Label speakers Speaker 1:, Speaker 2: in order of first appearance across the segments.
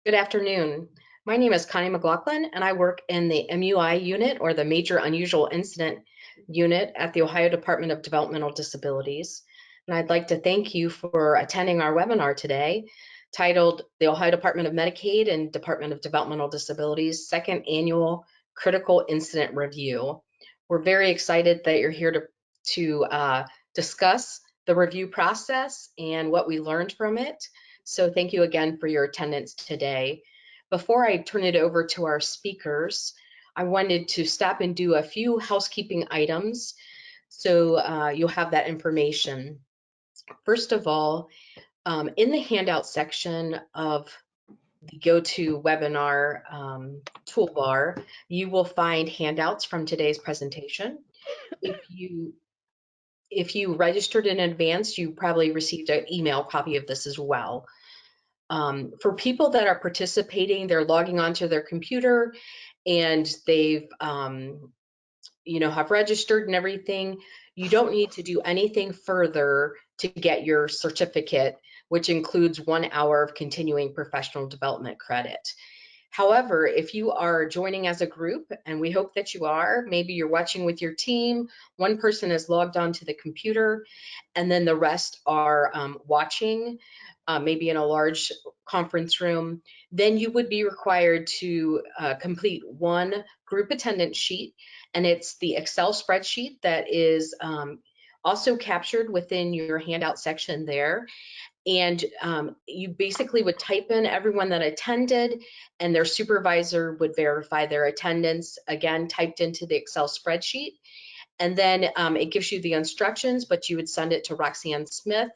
Speaker 1: Good afternoon. My name is Connie McLaughlin, and I work in the MUI unit, or the Major Unusual Incident Unit at the Ohio Department of Developmental Disabilities. And I'd like to thank you for attending our webinar today, titled The Ohio Department of Medicaid and Department of Developmental Disabilities Second Annual Critical Incident Review. We're very excited that you're here to discuss the review process and what we learned from it. So thank you again for your attendance today. Before I turn it over to our speakers, I wanted to stop and do a few housekeeping items so you'll have that information. First of all, in the handout section of the GoToWebinar toolbar, you will find handouts from today's presentation. If you registered in advance, you probably received an email copy of this as well. For people that are participating, they're logging onto their computer and they've, have registered and everything. You don't need to do anything further to get your certificate, which includes 1 hour of continuing professional development credit. However, if you are joining as a group, and we hope that you are, maybe you're watching with your team, one person is logged onto the computer, and then the rest are watching, maybe in a large conference room, then you would be required to complete one group attendance sheet, and it's the Excel spreadsheet that is also captured within your handout section there. And you basically would type in everyone that attended, and their supervisor would verify their attendance, again, typed into the Excel spreadsheet. And then it gives you the instructions, but you would send it to Roxanne Smith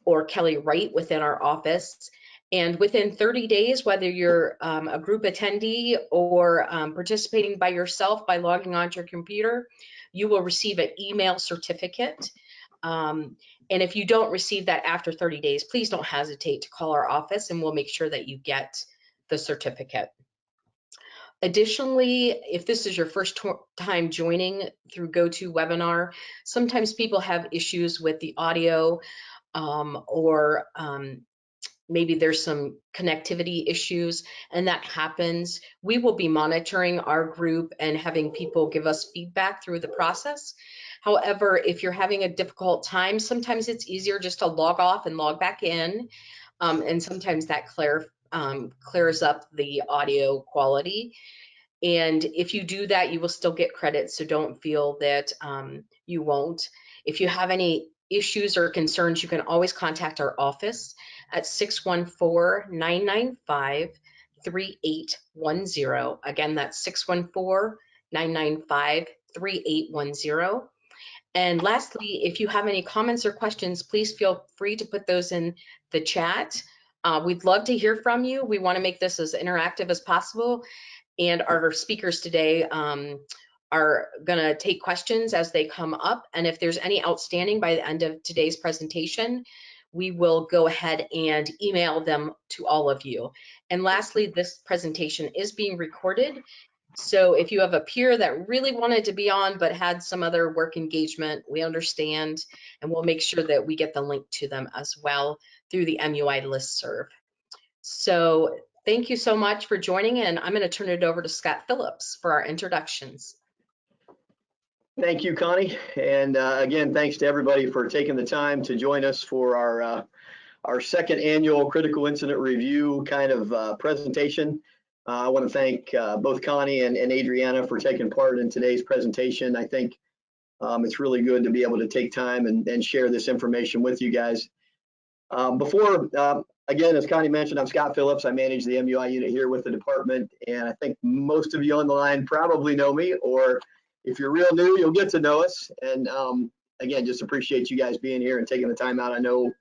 Speaker 1: or Kelly Wright within our office. And within 30 days, whether you're a group attendee or participating by yourself by logging onto your computer, you will receive an email certificate. And if you don't receive that after 30 days, please don't hesitate to call our office and we'll make sure that you get the certificate. Additionally, if this is your first time joining through GoToWebinar, sometimes people have issues with the audio or maybe there's some connectivity issues, and that happens. We will be monitoring our group and having people give us feedback through the process. However, if you're having a difficult time, sometimes it's easier just to log off and log back in, and sometimes that clears up the audio quality. And if you do that, you will still get credit, so don't feel that you won't. If you have any issues or concerns, you can always contact our office at 614-995-3810. Again, that's 614-995-3810. And lastly, if you have any comments or questions, please feel free to put those in the chat. We'd love to hear from you. We want to make this as interactive as possible. And our speakers today are going to take questions as they come up. And if there's any outstanding by the end of today's presentation, we will go ahead and email them to all of you. And lastly, this presentation is being recorded. So if you have a peer that really wanted to be on but had some other work engagement, we understand, and we'll make sure that we get the link to them as well through the MUI listserv. So thank you so much for joining, and I'm going to turn it over to Scott Phillips for our introductions.
Speaker 2: Thank you, Connie. And again, thanks to everybody for taking the time to join us for our second annual critical incident review kind of presentation. I want to thank both Connie and Adriana for taking part in today's presentation. I think it's really good to be able to take time and share this information with you guys. Again, as Connie mentioned, I'm Scott Phillips. I manage the MUI unit here with the department, and I think most of you on the line probably know me, or if you're real new, you'll get to know us. And again, just appreciate you guys being here and taking the time out. I know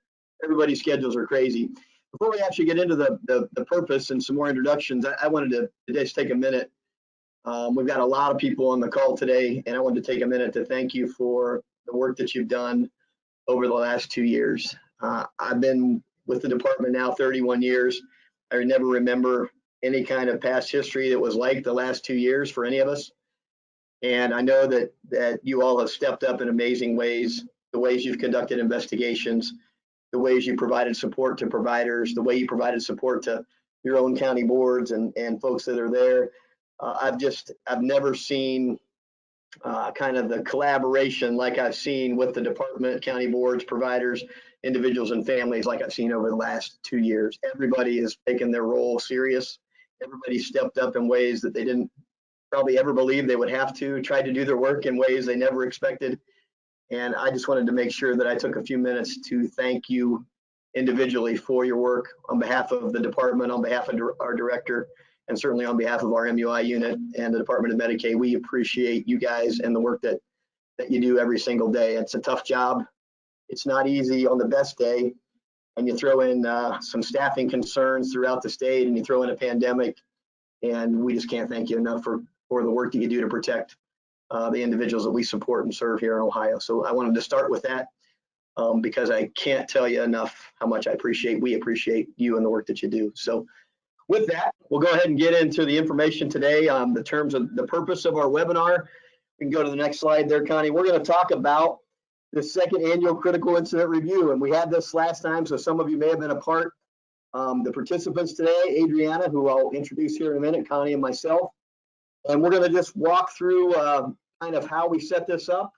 Speaker 2: everybody's schedules are crazy. Before we actually get into the purpose and some more introductions, I wanted to just take a minute. We've got a lot of people on the call today, and I wanted to take a minute to thank you for the work that you've done over the last 2 years. I've been with the department now 31 years. I never remember any kind of past history that was like the last 2 years for any of us. And I know that you all have stepped up in amazing ways, the ways you've conducted investigations, the ways you provided support to providers, the way you provided support to your own county boards and folks that are there. I've never seen kind of the collaboration like I've seen with the department, county boards, providers, individuals, and families like I've seen over the last 2 years. Everybody has taken their role serious. Everybody stepped up in ways that they didn't probably ever believe they would have to, tried to do their work in ways they never expected. And I just wanted to make sure that I took a few minutes to thank you individually for your work on behalf of the department, on behalf of our director, and certainly on behalf of our MUI unit and the Department of Medicaid. We appreciate you guys and the work that you do every single day. It's a tough job. It's not easy on the best day. And you throw in some staffing concerns throughout the state, and you throw in a pandemic, and we just can't thank you enough for the work that you do to protect the individuals that we support and serve here in Ohio. So I wanted to start with that because I can't tell you enough how much we appreciate you and the work that you do. So with that, we'll go ahead and get into the information today on the terms of the purpose of our webinar. We can go to the next slide there, Connie. We're going to talk about the second annual critical incident review. And we had this last time, so some of you may have been a part. The participants today, Adriana, who I'll introduce here in a minute, Connie and myself. And we're going to just walk through kind of how we set this up.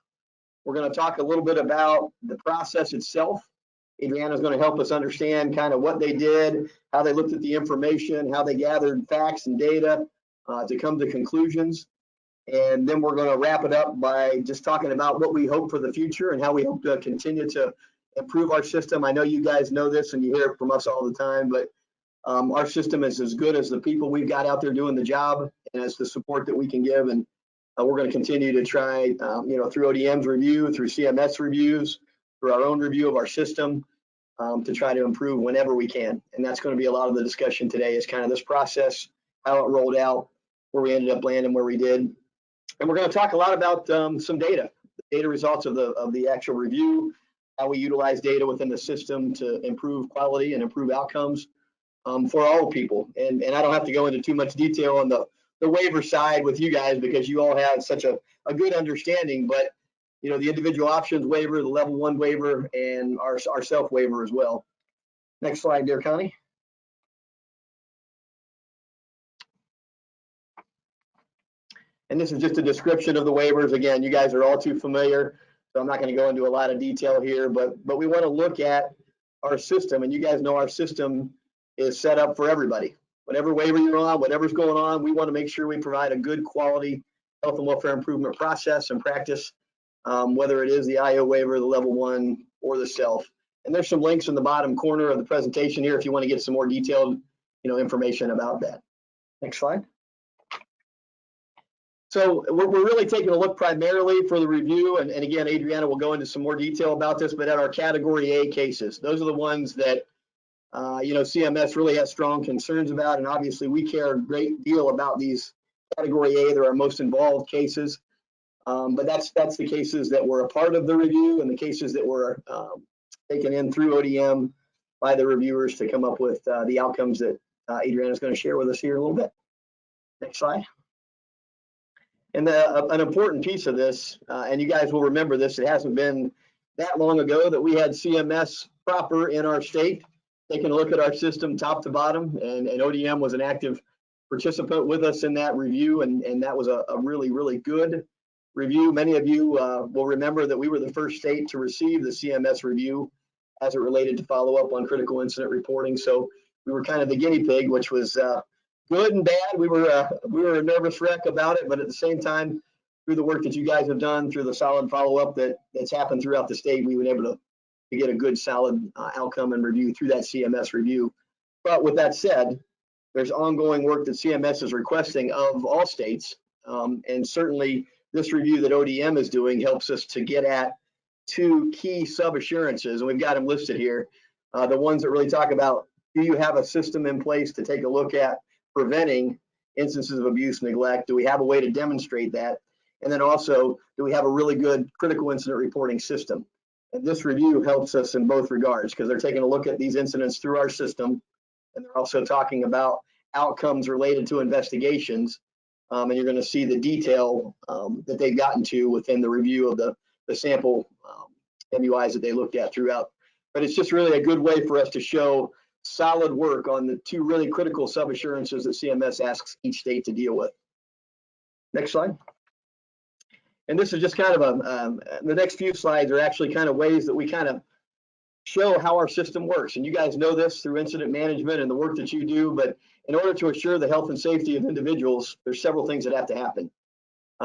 Speaker 2: We're going to talk a little bit about the process itself. Adriana is going to help us understand kind of what they did, how they looked at the information, how they gathered facts and data to come to conclusions. And then we're going to wrap it up by just talking about what we hope for the future and how we hope to continue to improve our system. I know you guys know this and you hear it from us all the time, but our system is as good as the people we've got out there doing the job and as the support that we can give. And we're going to continue to try, through ODM's review, through CMS reviews, through our own review of our system to try to improve whenever we can. And that's going to be a lot of the discussion today is kind of this process, how it rolled out, where we ended up landing, where we did. And we're going to talk a lot about some data, the data results of the actual review, how we utilize data within the system to improve quality and improve outcomes for all people. And I don't have to go into too much detail on the waiver side with you guys because you all have such a good understanding, but the individual options waiver, the level 1 waiver, and our self waiver as well. Next slide there, Connie. And this is just a description of the waivers. Again, you guys are all too familiar, so I'm not going to go into a lot of detail here, but we want to look at our system, and you guys know our system is set up for everybody. Whatever waiver you're on, whatever's going on, we want to make sure we provide a good quality health and welfare improvement process and practice, whether it is the IO waiver, the level 1, or the self. And there's some links in the bottom corner of the presentation here if you want to get some more detailed information about that. Next slide. So we're really taking a look primarily for the review, and again, Adriana will go into some more detail about this, but at our Category A cases. Those are the ones that CMS really has strong concerns about, and obviously we care a great deal about these Category A. They're our most involved cases, but that's the cases that were a part of the review and the cases that were taken in through ODM by the reviewers to come up with the outcomes that Adriana is going to share with us here in a little bit. Next slide. And an important piece of this, and you guys will remember this, it hasn't been that long ago that we had CMS proper in our state, taking a look at our system top to bottom, and ODM was an active participant with us in that review, and that was a really, really good review. Many of you will remember that we were the first state to receive the CMS review as it related to follow up on critical incident reporting. So we were kind of the guinea pig, which was good and bad. We were a nervous wreck about it, but at the same time, through the work that you guys have done, through the solid follow-up that's happened throughout the state, we've been able to get a good solid outcome and review through that CMS review. But with that said, there's ongoing work that CMS is requesting of all states, and certainly this review that ODM is doing helps us to get at 2 key sub-assurances, and we've got them listed here. The ones that really talk about, do you have a system in place to take a look at preventing instances of abuse and neglect? Do we have a way to demonstrate that? And then also, do we have a really good critical incident reporting system? And this review helps us in both regards because they're taking a look at these incidents through our system, and they're also talking about outcomes related to investigations. And you're going to see the detail that they've gotten to within the review of the sample MUIs that they looked at throughout. But it's just really a good way for us to show solid work on the two really critical sub-assurances that CMS asks each state to deal with. Next slide. And this is just kind of the next few slides are actually kind of ways that we kind of show how our system works. And you guys know this through incident management and the work that you do, but in order to assure the health and safety of individuals, there's several things that have to happen.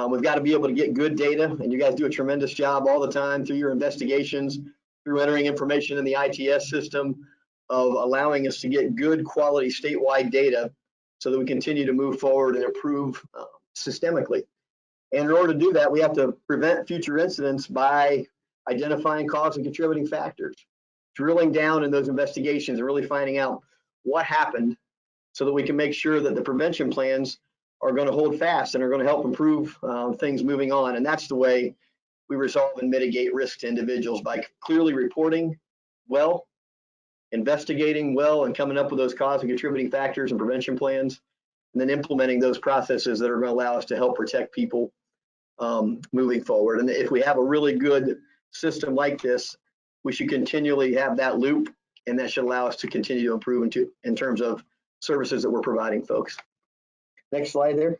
Speaker 2: We've got to be able to get good data, and you guys do a tremendous job all the time through your investigations, through entering information in the ITS system, of allowing us to get good quality statewide data so that we continue to move forward and improve systemically. And in order to do that, we have to prevent future incidents by identifying cause and contributing factors, drilling down in those investigations and really finding out what happened so that we can make sure that the prevention plans are going to hold fast and are going to help improve things moving on. And that's the way we resolve and mitigate risk to individuals, by clearly reporting well, investigating well, and coming up with those cause and contributing factors and prevention plans, and then implementing those processes that are going to allow us to help protect people moving forward. And if we have a really good system like this, we should continually have that loop, and that should allow us to continue to improve in terms of services that we're providing folks. Next slide there.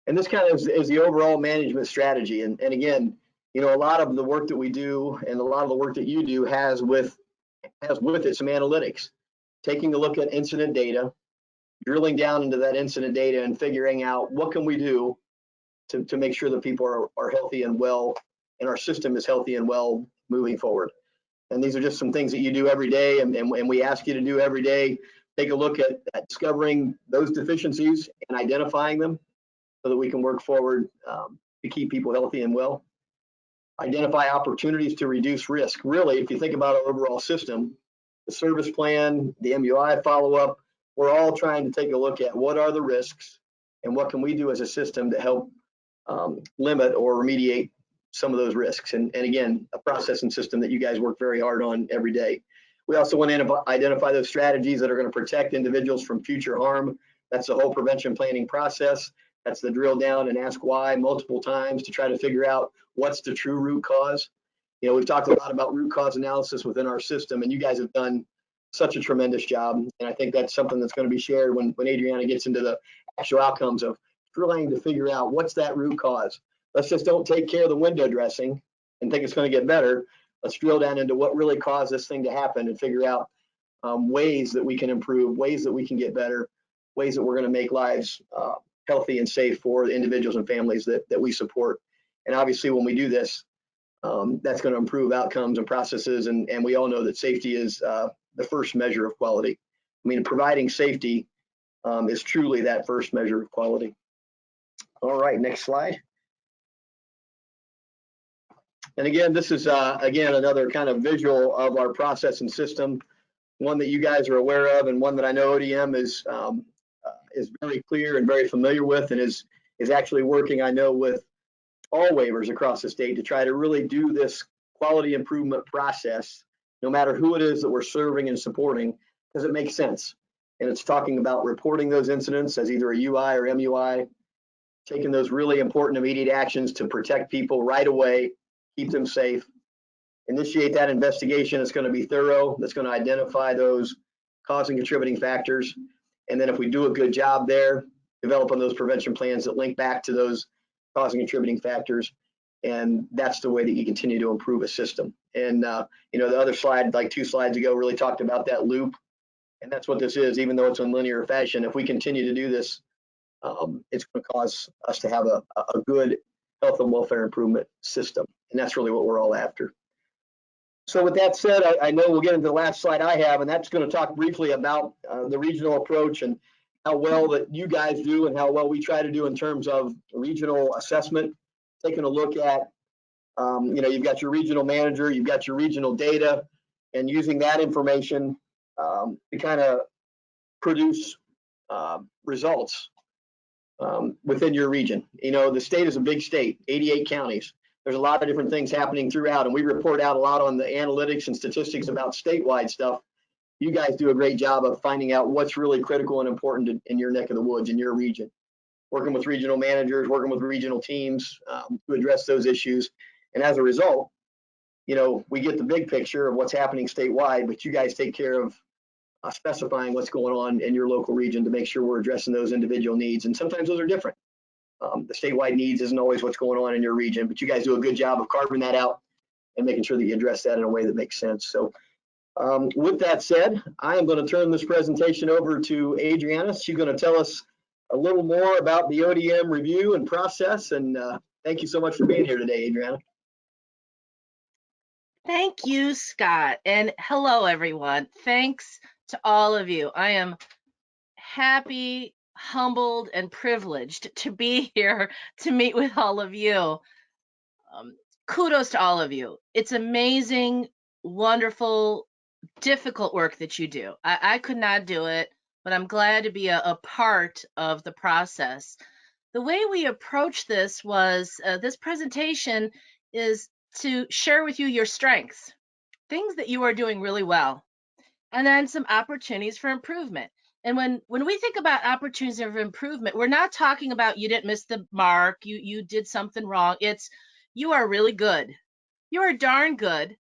Speaker 2: And this kind of is the overall management strategy. And again, you know, a lot of the work that we do and a lot of the work that you do has with it some analytics, taking a look at incident data, drilling down into that incident data and figuring out what can we do to make sure that people are healthy and well, and our system is healthy and well moving forward. And these are just some things that you do every day, and we ask you to do every day. Take a look at discovering those deficiencies and identifying them so that we can work forward to keep people healthy and well. Identify opportunities to reduce risk. Really, if you think about our overall system, the service plan, the MUI follow-up, we're all trying to take a look at what are the risks and what can we do as a system to help limit or remediate some of those risks. And again, a process and system that you guys work very hard on every day. We also want to identify those strategies that are going to protect individuals from future harm. That's the whole prevention planning process. That's the drill down and ask why multiple times to try to figure out what's the true root cause. You know, we've talked a lot about root cause analysis within our system, and you guys have done such a tremendous job. And I think that's something that's going to be shared when Adriana gets into the actual outcomes of drilling to figure out what's that root cause. Let's just don't take care of the window dressing and think it's going to get better. Let's drill down into what really caused this thing to happen and figure out ways that we can improve, ways that we can get better, ways that we're going to make lives healthy and safe for the individuals and families that we support. And obviously, when we do this, that's going to improve outcomes and processes. And we all know that safety is the first measure of quality. I mean, providing safety is truly that first measure of quality. All right, next slide. And again, this is, again, another kind of visual of our process and system, one that you guys are aware of, and one that I know ODM is very clear and very familiar with, and is actually working, I know, with all waivers across the state to try to really do this quality improvement process, no matter who it is that we're serving and supporting, because it makes sense. And it's talking about reporting those incidents as either a UI or MUI, taking those really important immediate actions to protect people right away, keep them safe, initiate that investigation. It's going to be thorough. That's going to identify those cause and contributing factors. And then if we do a good job there, develop on those prevention plans that link back to those cause and contributing factors. And that's the way that you continue to improve a system. And you know, the other slide, like 2 slides ago, really talked about that loop. And that's what this is, even though it's in linear fashion. If we continue to do this, it's going to cause us to have a good health and welfare improvement system. And that's really what we're all after. So with that said, I know we'll get into the last slide I have, and that's going to talk briefly about the regional approach and how well that you guys do and how well we try to do in terms of regional assessment, taking a look at, you know, you've got your regional manager, you've got your regional data, and using that information to kind of produce results within your region. You know, the state is a big state, 88 counties. There's a lot of different things happening throughout, and we report out a lot on the analytics and statistics about statewide stuff. You guys do a great job of finding out what's really critical and important in your neck of the woods, in your region. Working with regional managers, working with regional teams to address those issues. And as a result, you know, we get the big picture of what's happening statewide, but you guys take care of specifying what's going on in your local region to make sure we're addressing those individual needs. And sometimes those are different. The statewide needs isn't always what's going on in your region, but you guys do a good job of carving that out and making sure that you address that in a way that makes sense. So with that said, I am going to turn this presentation over to Adriana. She's going to tell us a little more about the ODM review and process. And thank you so much for being here today, Adriana.
Speaker 3: Thank you, Scott. And hello, everyone. Thanks to all of you. I am happy, humbled, and privileged to be here to meet with all of you. Kudos to all of you. It's amazing, wonderful, difficult work that you do. I could not do it, but I'm glad to be a part of the process. The way we approach this was this presentation is to share with you your strengths, things that you are doing really well, and then some opportunities for improvement. And when we think about opportunities for improvement, we're not talking about you didn't miss the mark, you did something wrong. It's you are really good. You are darn good,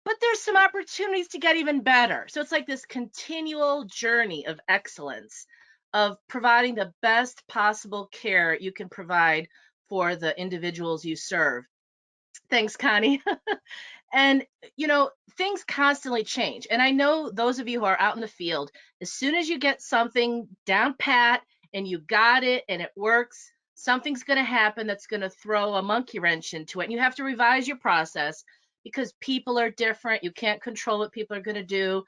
Speaker 3: but there's some opportunities to get even better. So it's like this continual journey of excellence, of providing the best possible care you can provide for the individuals you serve. Thanks, Connie. And, you know, things constantly change. And I know those of you who are out in the field, as soon as you get something down pat and you got it and it works, something's going to happen that's going to throw a monkey wrench into it. And you have to revise your process because people are different. You can't control what people are going to do.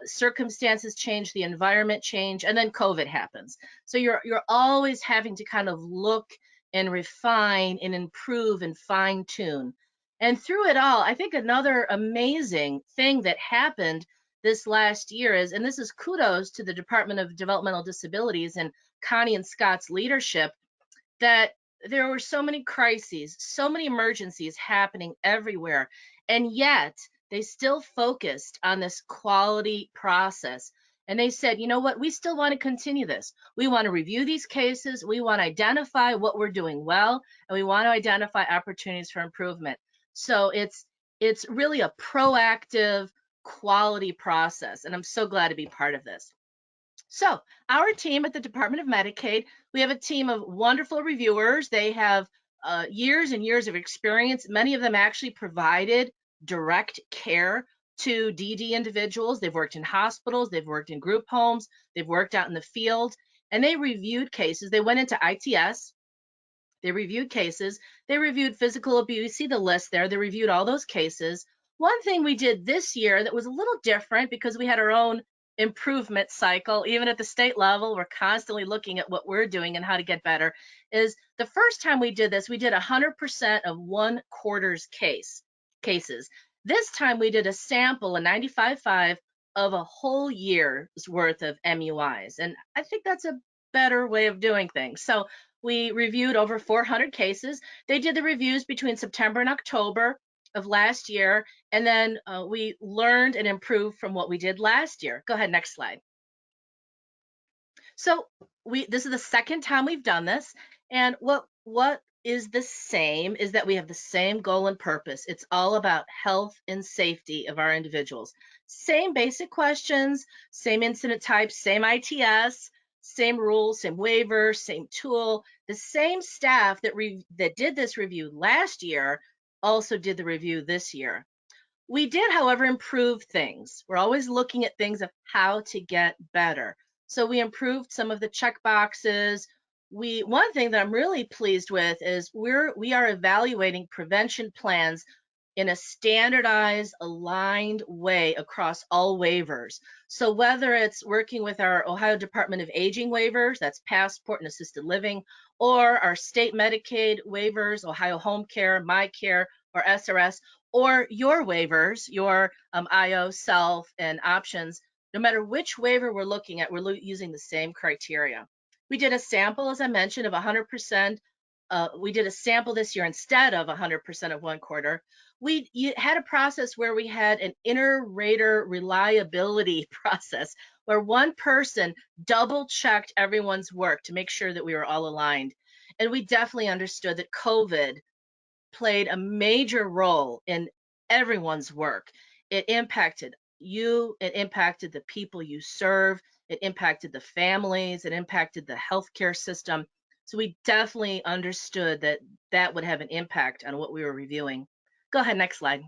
Speaker 3: Circumstances change, the environment change, and then COVID happens. So you're always having to kind of look and refine and improve and fine tune. And through it all, I think another amazing thing that happened this last year is, and this is kudos to the Department of Developmental Disabilities and Connie and Scott's leadership, that there were so many crises, so many emergencies happening everywhere, and yet they still focused on this quality process. And they said, you know what, we still want to continue this. We want to review these cases. We want to identify what we're doing well, and we want to identify opportunities for improvement. So it's really a proactive quality process, and I'm so glad to be part of this. So our team at the Department of Medicaid, we have a team of wonderful reviewers. They have years and years of experience. Many of them actually provided direct care to DD individuals. They've worked in hospitals, they've worked in group homes, they've worked out in the field, and they reviewed cases. They went into ITS, they reviewed cases, they reviewed physical abuse. You see the list there. They reviewed all those cases. One thing we did this year that was a little different because we had our own improvement cycle, even at the state level, we're constantly looking at what we're doing and how to get better, is the first time we did this, we did 100% of 1 quarter's cases. This time we did a sample, a 95.5 of a whole year's worth of MUIs. And I think that's a better way of doing things. So we reviewed over 400 cases. They did the reviews between September and October of last year, and then we learned and improved from what we did last year. Go ahead, next slide. So this is the second time we've done this, and what is the same is that we have the same goal and purpose. It's all about health and safety of our individuals. Same basic questions, same incident types, same ITS, same rules, same waivers, same tool. The same staff that did this review last year also did the review this year. We did, however, improve things. We're always looking at things of how to get better. So we improved some of the check boxes. One thing that I'm really pleased with is we are evaluating prevention plans in a standardized, aligned way across all waivers. So whether it's working with our Ohio Department of Aging waivers, that's passport and assisted living, or our state Medicaid waivers, Ohio Home Care, MyCare, or SRS, or your waivers, your IO, self, and options, no matter which waiver we're looking at, we're using the same criteria. We did a sample, as I mentioned, of 100%. We did a sample this year instead of 100% of 1 quarter. We had a process where we had an inter-rater reliability process where one person double-checked everyone's work to make sure that we were all aligned. And we definitely understood that COVID played a major role in everyone's work. It impacted you, it impacted the people you serve, it impacted the families, it impacted the healthcare system. So we definitely understood that that would have an impact on what we were reviewing. Go ahead, next slide.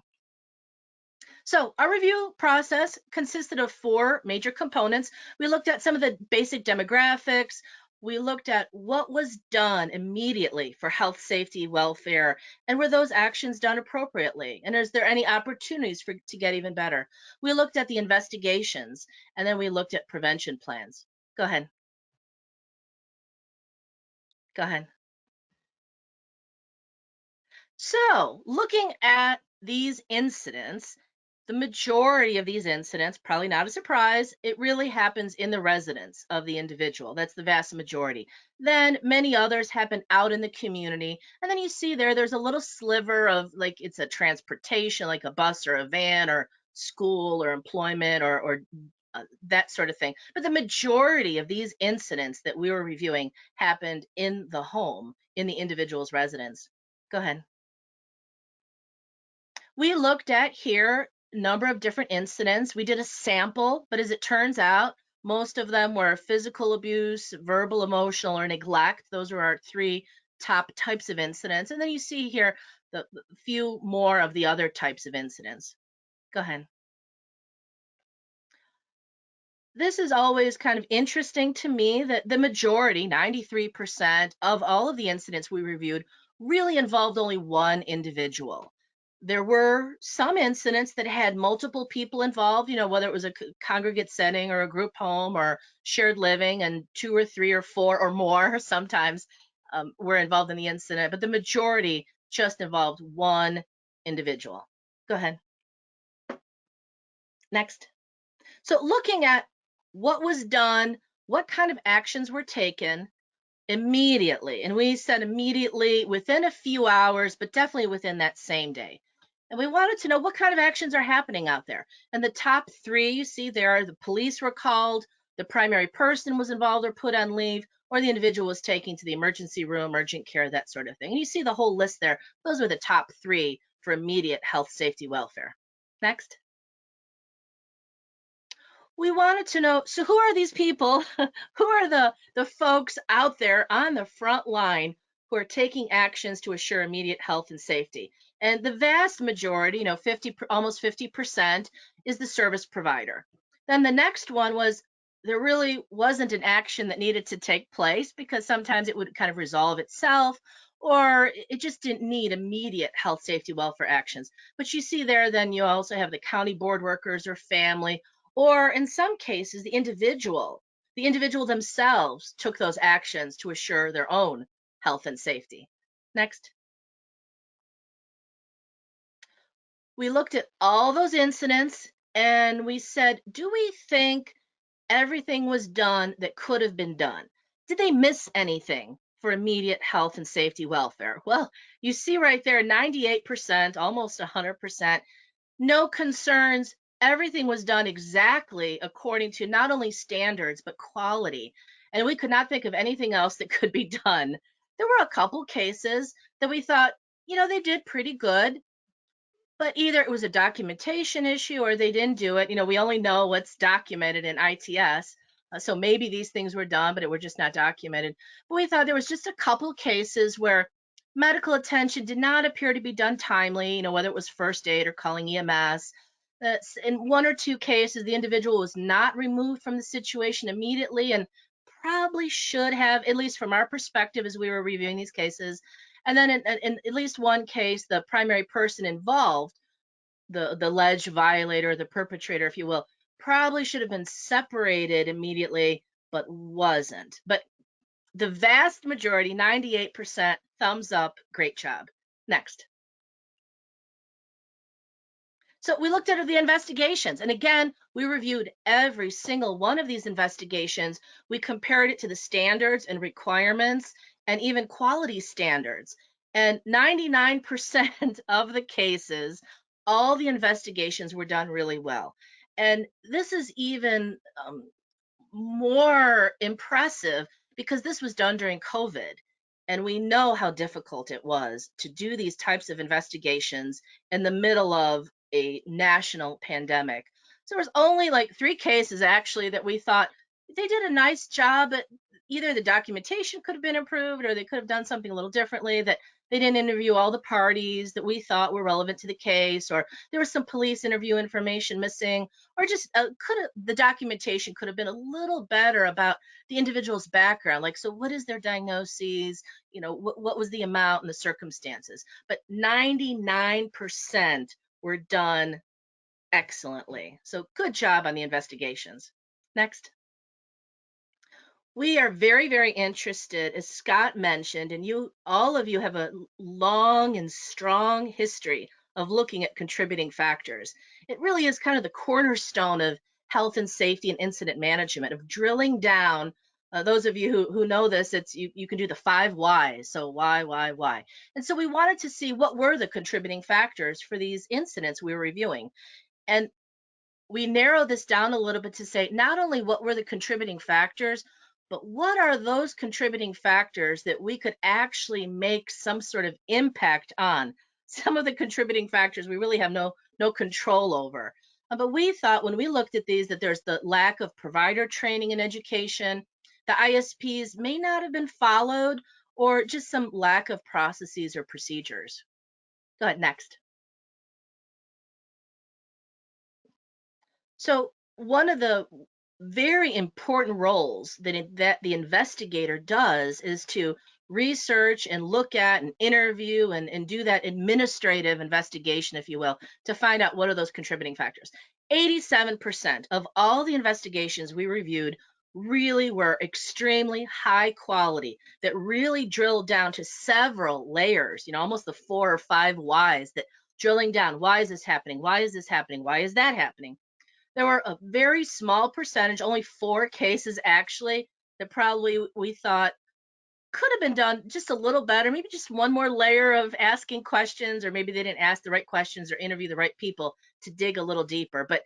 Speaker 3: So our review process consisted of 4 major components. We looked at some of the basic demographics. We looked at what was done immediately for health, safety, welfare, and were those actions done appropriately? And is there any opportunities to get even better? We looked at the investigations, and then we looked at prevention plans. Go ahead. Go ahead. So looking at these incidents, the majority of these incidents, probably not a surprise, it really happens in the residence of the individual. That's the vast majority. Then many others happen out in the community. And then you see there's a little sliver of, like, it's a transportation, like a bus or a van or school or employment or that sort of thing. But the majority of these incidents that we were reviewing happened in the home, in the individual's residence. Go ahead. We looked at here a number of different incidents. We did a sample, but as it turns out, most of them were physical abuse, verbal, emotional, or neglect. Those were our 3 top types of incidents. And then you see here the few more of the other types of incidents. Go ahead. This is always kind of interesting to me that the majority, 93% of all of the incidents we reviewed, really involved only one individual. There were some incidents that had multiple people involved, whether it was a congregate setting or a group home or shared living, and 2 or 3 or 4 or more sometimes were involved in the incident, but the majority just involved one individual. Go ahead. Next. So looking at what was done, what kind of actions were taken immediately. And we said immediately within a few hours, but definitely within that same day. And we wanted to know what kind of actions are happening out there. And the top 3 you see there, the police were called, the primary person was involved or put on leave, or the individual was taken to the emergency room, urgent care, that sort of thing. And you see the whole list there. Those were the top 3 for immediate health, safety, welfare. Next. We wanted to know, so who are these people? Who are the folks out there on the front line who are taking actions to assure immediate health and safety? And the vast majority, 50, almost 50%, is the service provider. Then the next one was, there really wasn't an action that needed to take place because sometimes it would kind of resolve itself, or it just didn't need immediate health, safety, welfare actions. But you see there, then you also have the county board workers or family, or in some cases, the individual themselves took those actions to assure their own health and safety. Next. We looked at all those incidents and we said, do we think everything was done that could have been done? Did they miss anything for immediate health and safety welfare? Well, you see right there, 98%, almost 100%, no concerns. Everything was done exactly according to not only standards, but quality. And we could not think of anything else that could be done. There were a couple cases that we thought, they did pretty good, but either it was a documentation issue or they didn't do it. We only know what's documented in ITS. So maybe these things were done, but it were just not documented. But we thought there was just a couple cases where medical attention did not appear to be done timely, whether it was first aid or calling EMS. In 1 or 2 cases, the individual was not removed from the situation immediately and probably should have, at least from our perspective as we were reviewing these cases. And then in at least one case, the primary person involved, the alleged violator, the perpetrator, if you will, probably should have been separated immediately, but wasn't. But the vast majority, 98%, thumbs up, great job. Next. So we looked at the investigations, and again, we reviewed every single one of these investigations. We compared it to the standards and requirements and even quality standards. And 99% of the cases, all the investigations were done really well. And this is even more impressive because this was done during COVID. And we know how difficult it was to do these types of investigations in the middle of a national pandemic. So there was only like 3 cases actually that we thought they did a nice job, but either the documentation could have been improved or they could have done something a little differently, that they didn't interview all the parties that we thought were relevant to the case, or there was some police interview information missing, or just the documentation could have been a little better about the individual's background. Like, so what is their diagnosis? What was the amount and the circumstances? But 99% were done excellently. So good job on the investigations. Next. We are very, very interested, as Scott mentioned, and all of you have a long and strong history of looking at contributing factors. It really is kind of the cornerstone of health and safety and incident management, of drilling down. Those of you who know this, you can do the 5 whys. So why? And so we wanted to see what were the contributing factors for these incidents we were reviewing. And we narrow this down a little bit to say not only what were the contributing factors, but what are those contributing factors that we could actually make some sort of impact on. Some of the contributing factors we really have no control over. But we thought when we looked at these that there's the lack of provider training and education, the ISPs may not have been followed, or just some lack of processes or procedures. Go ahead, next. So one of the very important roles that the investigator does is to research and look at and interview and do that administrative investigation, if you will, to find out what are those contributing factors. 87% of all the investigations we reviewed really were extremely high quality, that really drilled down to several layers, almost the 4 or 5 whys, that drilling down, why is this happening? Why is this happening? Why is that happening? There were a very small percentage, only 4 cases actually, that probably we thought could have been done just a little better, maybe just one more layer of asking questions, or maybe they didn't ask the right questions or interview the right people to dig a little deeper. But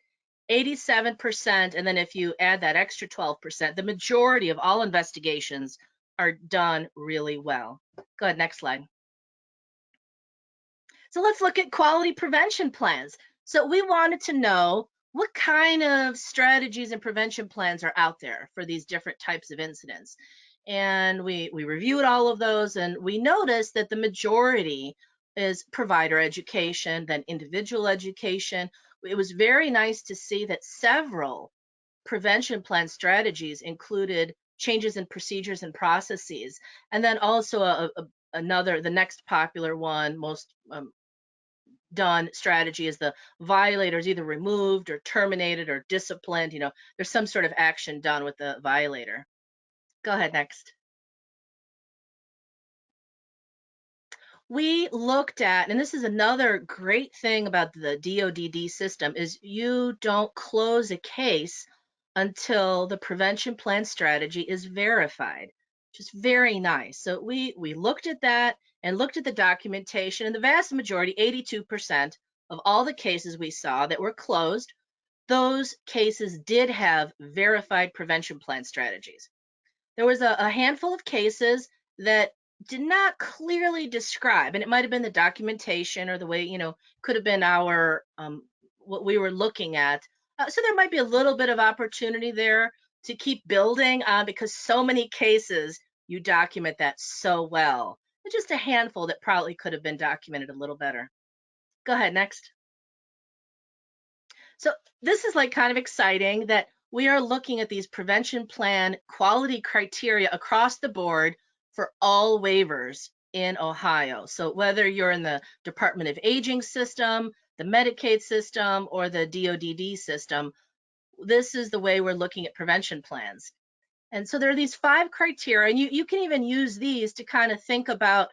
Speaker 3: 87%, and then if you add that extra 12%, the majority of all investigations are done really well. Go ahead, next slide. So let's look at quality prevention plans. So we wanted to know what kind of strategies and prevention plans are out there for these different types of incidents. And we reviewed all of those, and we noticed that the majority is provider education, then individual education. It was very nice to see that several prevention plan strategies included changes in procedures and processes. And then also the next popular one, most done strategy, is the violators either removed or terminated or disciplined. There's some sort of action done with the violator. Go ahead, next. We looked at, and this is another great thing about the DODD system, is you don't close a case until the prevention plan strategy is verified, which is very nice. So we looked at that and looked at the documentation, and the vast majority, 82% of all the cases we saw that were closed, those cases did have verified prevention plan strategies. There was a handful of cases that did not clearly describe, and it might have been the documentation or the way, could have been our what we were looking at. So there might be a little bit of opportunity there to keep building because so many cases you document that so well. But just a handful that probably could have been documented a little better. Go ahead, next. So this is like kind of exciting that we are looking at these prevention plan quality criteria across the board for all waivers in Ohio. So whether you're in the Department of Aging system, the Medicaid system, or the DODD system, this is the way we're looking at prevention plans. And so there are these 5 criteria, and you can even use these to kind of think about,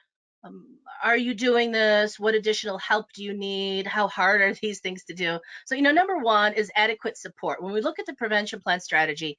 Speaker 3: are you doing this? What additional help do you need? How hard are these things to do? So, number 1 is adequate support. When we look at the prevention plan strategy,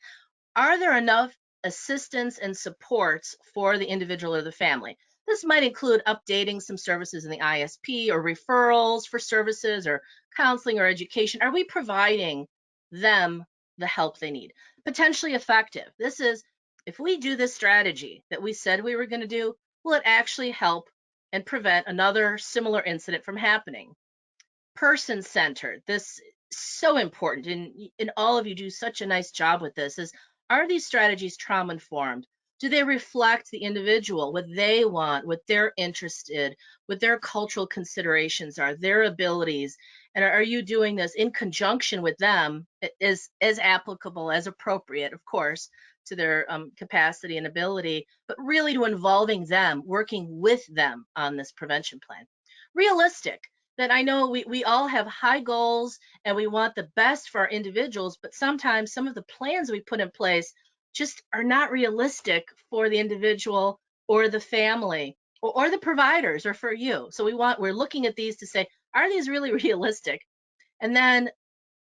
Speaker 3: are there enough assistance and supports for the individual or the family? This might include updating some services in the ISP, or referrals for services or counseling or education. Are we providing them the help they need? Potentially effective. This is, if we do this strategy that we said we were going to do, will it actually help and prevent another similar incident from happening? Person-centered. This so important, and all of you do such a nice job with this, is, are these strategies trauma informed? Do they reflect the individual, what they want, what they're interested, what their cultural considerations are, their abilities? And are you doing this in conjunction with them, as applicable, as appropriate, of course, to their capacity and ability, but really to involving them, working with them on this prevention plan? Realistic, that I know we all have high goals and we want the best for our individuals, but sometimes some of the plans we put in place just are not realistic for the individual or the family or the providers or for you. So we're looking at these to say, are these really realistic? And then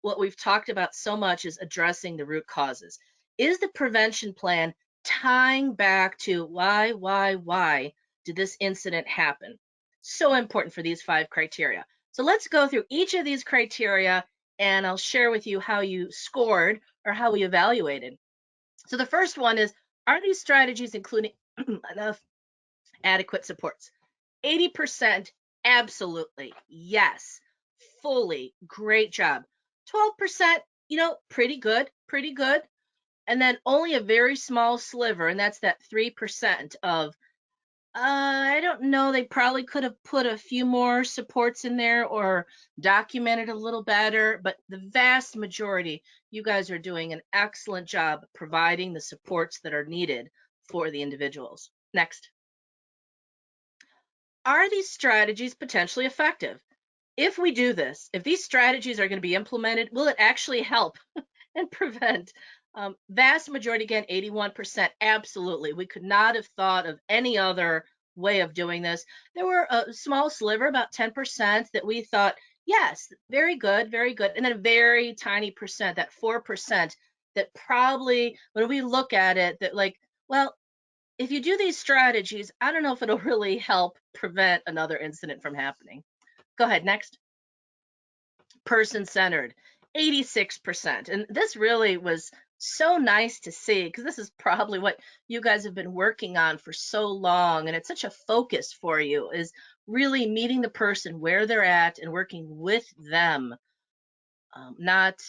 Speaker 3: what we've talked about so much is addressing the root causes. Is the prevention plan tying back to why did this incident happen? So important for these 5 criteria. So let's go through each of these criteria and I'll share with you how you scored or how we evaluated. So the first one is, are these strategies including enough adequate supports? 80%, absolutely, yes, fully, great job. 12%, pretty good, pretty good. And then only a very small sliver, and that's that 3% of, I don't know, they probably could have put a few more supports in there or documented a little better, but the vast majority, you guys are doing an excellent job providing the supports that are needed for the individuals. Next. Are these strategies potentially effective? If we do this, if these strategies are going to be implemented, will it actually help and prevent? Vast majority, again, 81%, absolutely. We could not have thought of any other way of doing this. There were a small sliver, about 10%, that we thought, yes, very good, very good. And then a very tiny percent, that 4%, that probably, when we look at it, that like, well, if you do these strategies, I don't know if it'll really help prevent another incident from happening. Go ahead, next. Person-centered, 86%. And this really was so nice to see, because this is probably what you guys have been working on for so long, and it's such a focus for you, is really meeting the person where they're at and working with them, not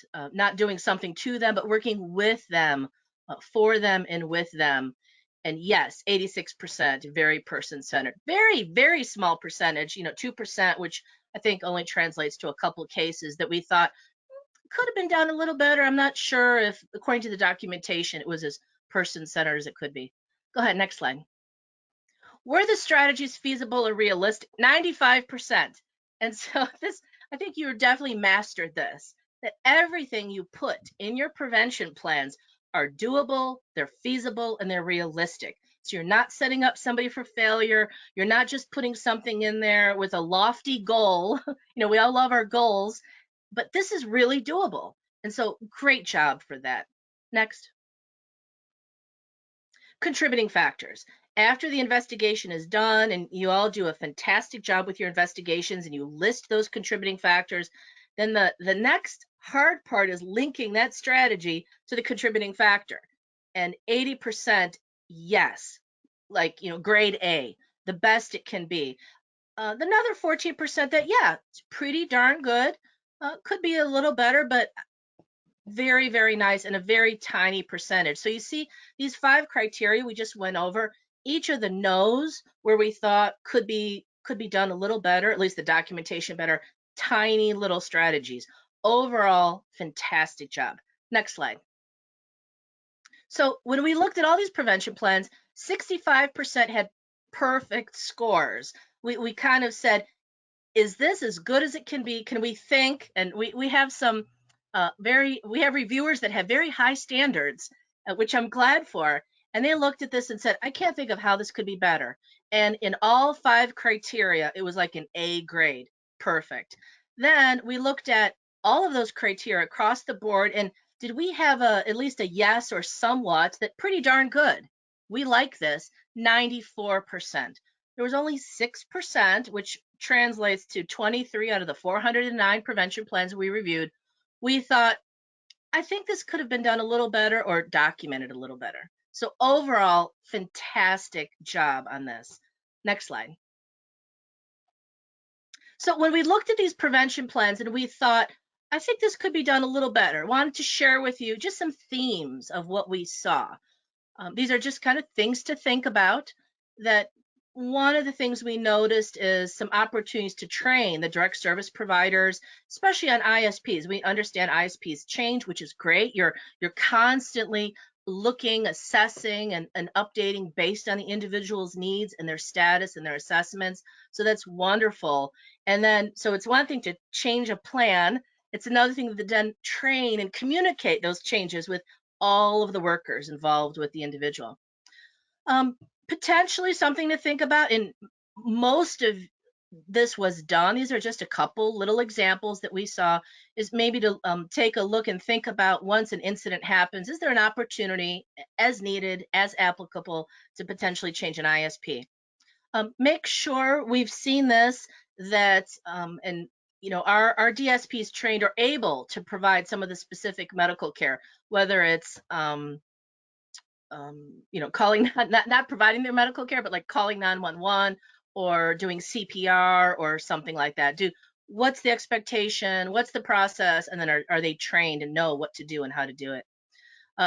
Speaker 3: doing something to them, but working with them, for them and with them. And yes, 86%, very person-centered. Very, very small percentage, 2%, which I think only translates to a couple of cases that we thought could have been done a little better. I'm not sure if, according to the documentation, it was as person-centered as it could be. Go ahead, next slide. Were the strategies feasible or realistic? 95%. And so this, I think you definitely mastered this, that everything you put in your prevention plans are doable, they're feasible, and they're realistic. So you're not setting up somebody for failure. You're not just putting something in there with a lofty goal. We all love our goals, but this is really doable. And so great job for that. Next. Contributing factors. After the investigation is done, and you all do a fantastic job with your investigations and you list those contributing factors, then the next hard part is linking that strategy to the contributing factor. And 80%, yes, like, grade A, the best it can be. Another 14% that, yeah, it's pretty darn good. Could be a little better, but very, very nice, and a very tiny percentage. So you see these 5 criteria we just went over, each of the no's where we thought could be done a little better, at least the documentation better, tiny little strategies. Overall, fantastic job. Next slide. So when we looked at all these prevention plans, 65% had perfect scores. We kind of said, is this as good as it can be? Can we think? And we have some we have reviewers that have very high standards, which I'm glad for. And they looked at this and said, I can't think of how this could be better. And in all 5 criteria, it was like an A grade. Perfect. Then we looked at all of those criteria across the board, and did we have at least a yes or somewhat that pretty darn good? We like this, 94%. There was only 6%, which translates to 23 out of the 409 prevention plans we reviewed. We thought, I think this could have been done a little better or documented a little better. So overall, fantastic job on this. Next slide. So when we looked at these prevention plans and we thought, I think this could be done a little better. Wanted to share with you just some themes of what we saw. These are just kind of things to think about. That one of the things we noticed is some opportunities to train the direct service providers, especially on ISPs. We understand ISPs change, which is great. You're constantly looking, assessing, and updating based on the individual's needs and their status and their assessments. So that's wonderful. And then, so it's one thing to change a plan. It's another thing to then train and communicate those changes with all of the workers involved with the individual. Um, Potentially something to think about, and most of this was done. These are just a couple little examples that we saw, is maybe to take a look and think about, once an incident happens, is there an opportunity as needed, as applicable, to potentially change an ISP? Make sure we've seen this, that and our DSPs trained are able to provide some of the specific medical care, whether it's calling not providing their medical care, but like calling 911 or doing CPR or something like that. What's the expectation? What's the process? And then are they trained and know what to do and how to do it?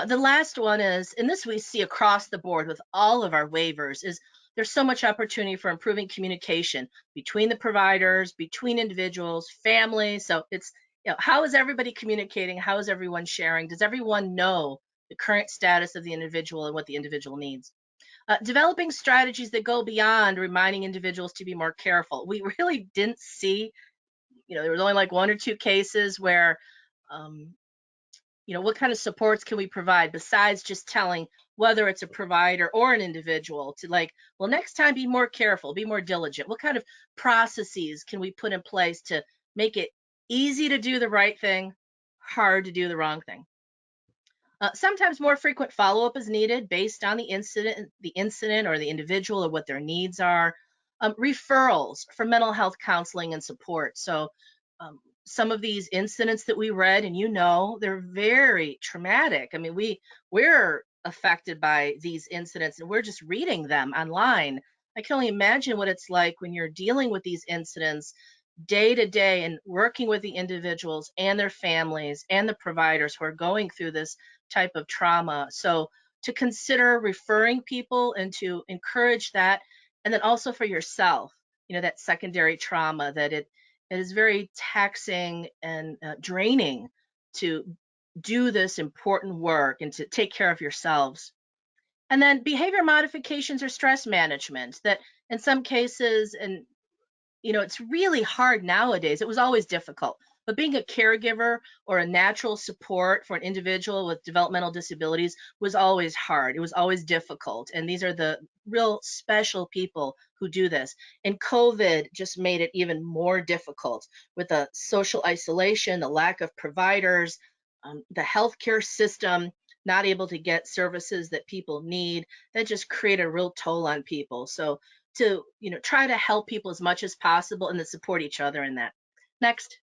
Speaker 3: The last one is, and this we see across the board with all of our waivers, is there's so much opportunity for improving communication between the providers, between individuals, families. So it's, how is everybody communicating? How is everyone sharing? Does everyone know the current status of the individual and what the individual needs? Developing strategies that go beyond reminding individuals to be more careful. We really didn't see, there was only like one or two cases where um, what kind of supports can we provide besides just telling, whether it's a provider or an individual, to like, well, next time be more careful, be more diligent. What kind of processes can we put in place to make it easy to do the right thing, hard to do the wrong thing? Sometimes more frequent follow-up is needed based on the incident or the individual, or what their needs are. Referrals for mental health counseling and support. So some of these incidents that we read, and they're very traumatic. I mean, we're affected by these incidents, and we're just reading them online. I can only imagine what it's like when you're dealing with these incidents day to day and working with the individuals and their families and the providers who are going through this type of trauma. So to consider referring people and to encourage that, and then also for yourself, that secondary trauma, that it is very taxing and draining to do this important work and to take care of yourselves. And then behavior modifications or stress management, that in some cases, and it's really hard nowadays. It was always difficult, but being a caregiver or a natural support for an individual with developmental disabilities was always hard. It was always difficult. And these are the real special people who do this. And COVID just made it even more difficult with the social isolation, the lack of providers, the healthcare system not able to get services that people need. That just created a real toll on people. So to try to help people as much as possible and to support each other in that. Next.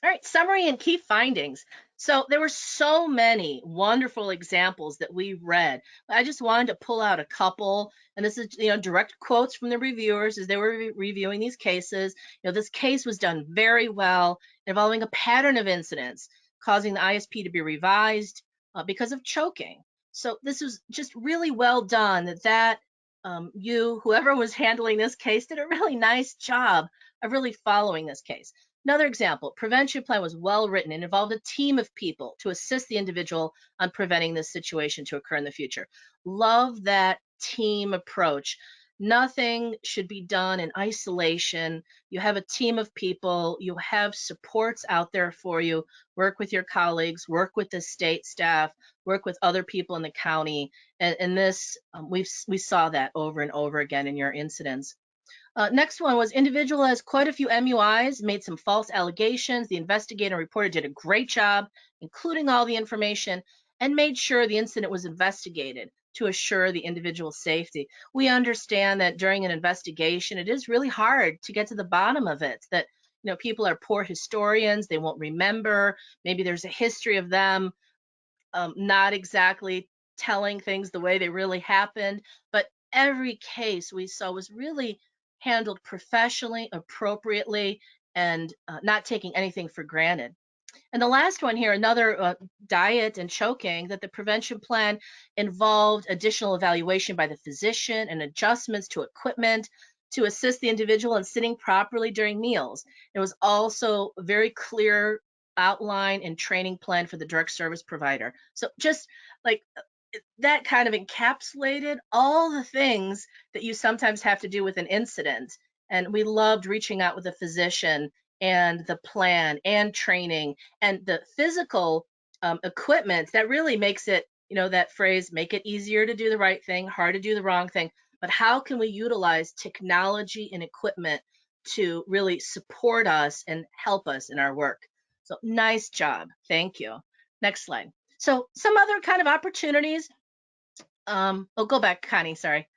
Speaker 3: All right, summary and key findings. So there were so many wonderful examples that we read. I just wanted to pull out a couple, and this is direct quotes from the reviewers as they were reviewing these cases. This case was done very well, involving a pattern of incidents causing the ISP to be revised because of choking. So this was just really well done. Whoever was handling this case, did a really nice job of really following this case. Another example, prevention plan was well written and involved a team of people to assist the individual on preventing this situation to occur in the future. Love that team approach. Nothing should be done in isolation. You have a team of people, you have supports out there for you. Work with your colleagues, work with the state staff, work with other people in the county. And this, we saw that over and over again in your incidents. Next one was individual has quite a few MUIs, made some false allegations. The investigator and reporter did a great job, including all the information, and made sure the incident was investigated to assure the individual's safety. We understand that during an investigation, it is really hard to get to the bottom of it, that people are poor historians, they won't remember. Maybe there's a history of them not exactly telling things the way they really happened. But every case we saw was really handled professionally, appropriately, and not taking anything for granted. And the last one here, another diet and choking, that the prevention plan involved additional evaluation by the physician and adjustments to equipment to assist the individual in sitting properly during meals. It was also a very clear outline and training plan for the direct service provider. So just like that kind of encapsulated all the things that you sometimes have to do with an incident. And we loved reaching out with a physician and the plan and training and the physical equipment that really makes it, that phrase, make it easier to do the right thing, hard to do the wrong thing. But how can we utilize technology and equipment to really support us and help us in our work? So nice job. Thank you. Next slide. So some other kind of opportunities. Go back, Connie, sorry.